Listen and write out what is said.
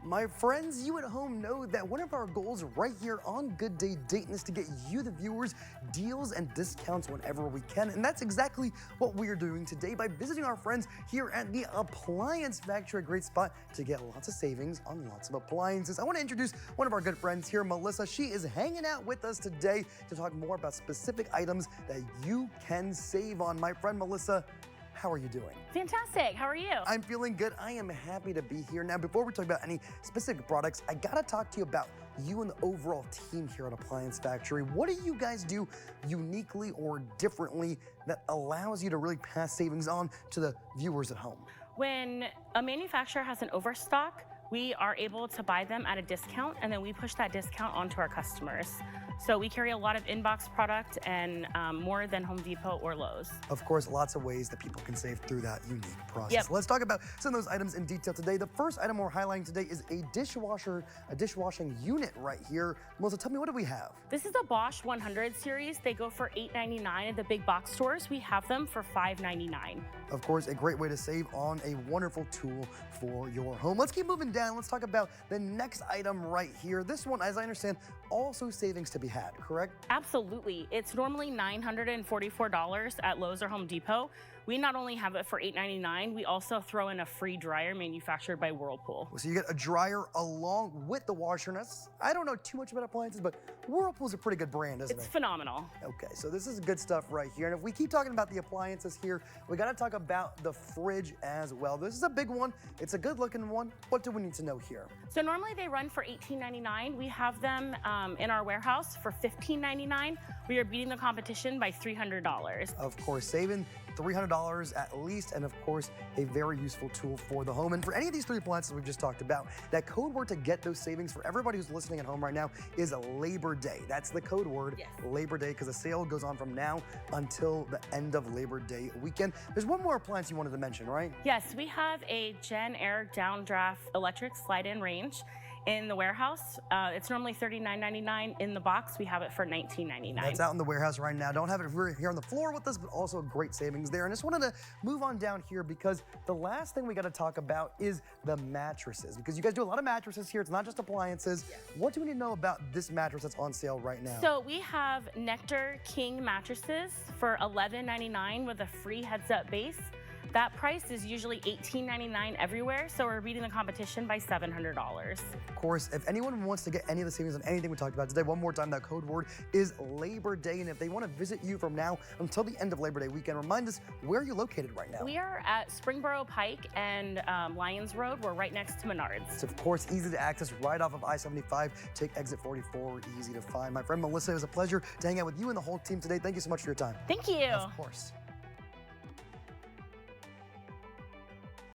My friends, you at home know that one of our goals right here on Good Day Dayton is to get you, the viewers, deals and discounts whenever we can. And that's exactly what we are doing today by visiting our friends here at the Appliance Factory, a great spot to get lots of savings on lots of appliances. I want to introduce one of our good friends here, Melissa. She is hanging out with us today to talk more about specific items that you can save on. My friend Melissa, how are you doing? Fantastic. How are you? I'm feeling good. I am happy to be here. Now, before we talk about any specific products, I gotta talk to you about you and the overall team here at Appliance Factory. What do you guys do uniquely or differently that allows you to really pass savings on to the viewers at home? When a manufacturer has an overstock, we are able to buy them at a discount, and then we push that discount onto our customers. So we carry a lot of inbox product and more than Home Depot or Lowe's. Of course, lots of ways that people can save through that unique process. Yep. Let's talk about some of those items in detail today. The first item we're highlighting today is a dishwashing unit right here. Melissa, tell me, what do we have? This is a Bosch 100 series. They go for $8.99 at the big box stores. We have them for $5.99. Of course, a great way to save on a wonderful tool for your home. Let's keep moving down. Let's talk about the next item right here. This one, as I understand, also savings to be had, correct? Absolutely. It's normally $944 at Lowe's or Home Depot. We not only have it for $8.99, we also throw in a free dryer manufactured by Whirlpool. So you get a dryer along with the washer. And I don't know too much about appliances, but Whirlpool's a pretty good brand, isn't it? It's phenomenal. Okay, so this is good stuff right here. And if we keep talking about the appliances here, we gotta talk about the fridge as well. This is a big one. It's a good looking one. What do we need to know here? So normally they run for $18.99. We have them in our warehouse for $15.99. We are beating the competition by $300. Of course, saving $300 at least, and of course, a very useful tool for the home. And for any of these three appliances we've just talked about, that code word to get those savings for everybody who's listening at home right now is Labor Day. That's the code word, yes. Labor Day, because the sale goes on from now until the end of Labor Day weekend. There's one more appliance you wanted to mention, right? Yes, we have a Gen Air downdraft electric slide-in range in the warehouse. It's normally $39.99. In the box, we have it for $19.99. That's out in the warehouse right now. Don't have it here on the floor with us, but also great savings there. And I just wanted to move on down here because the last thing we got to talk about is the mattresses, because you guys do a lot of mattresses here. It's not just appliances. Yes. What do we need to know about this mattress that's on sale right now? So we have Nectar King mattresses for $11.99 with a free heads-up base. That price is usually $18.99 everywhere, so we're beating the competition by $700. Of course, if anyone wants to get any of the savings on anything we talked about today, one more time, that code word is Labor Day. And if they want to visit you from now until the end of Labor Day weekend, remind us, where are you located right now? We are at Springboro Pike and Lyons Road. We're right next to Menards. It's, of course, easy to access right off of I-75. Take exit 44, easy to find. My friend Melissa, it was a pleasure to hang out with you and the whole team today. Thank you so much for your time. Thank you. Of course.